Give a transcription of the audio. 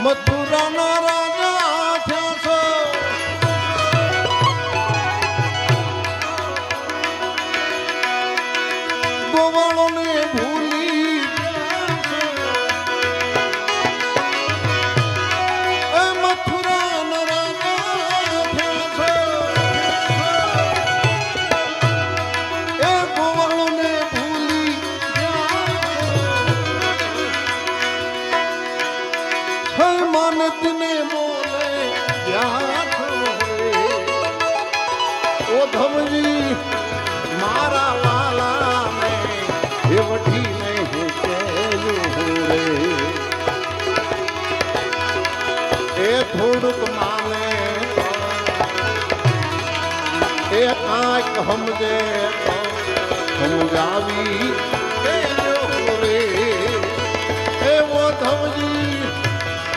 મથુરાના રાજા થયા છે ગોવાળોને ભૂલી એ મથુરાના રાજા થયા છે એ ગોવાળોને ભૂલી માનતને બોલે ઓ ધમજી મારા વાલાને એ વઠીને રે એ થોડુંક માને એ કાંઈક સમજે સમજાવી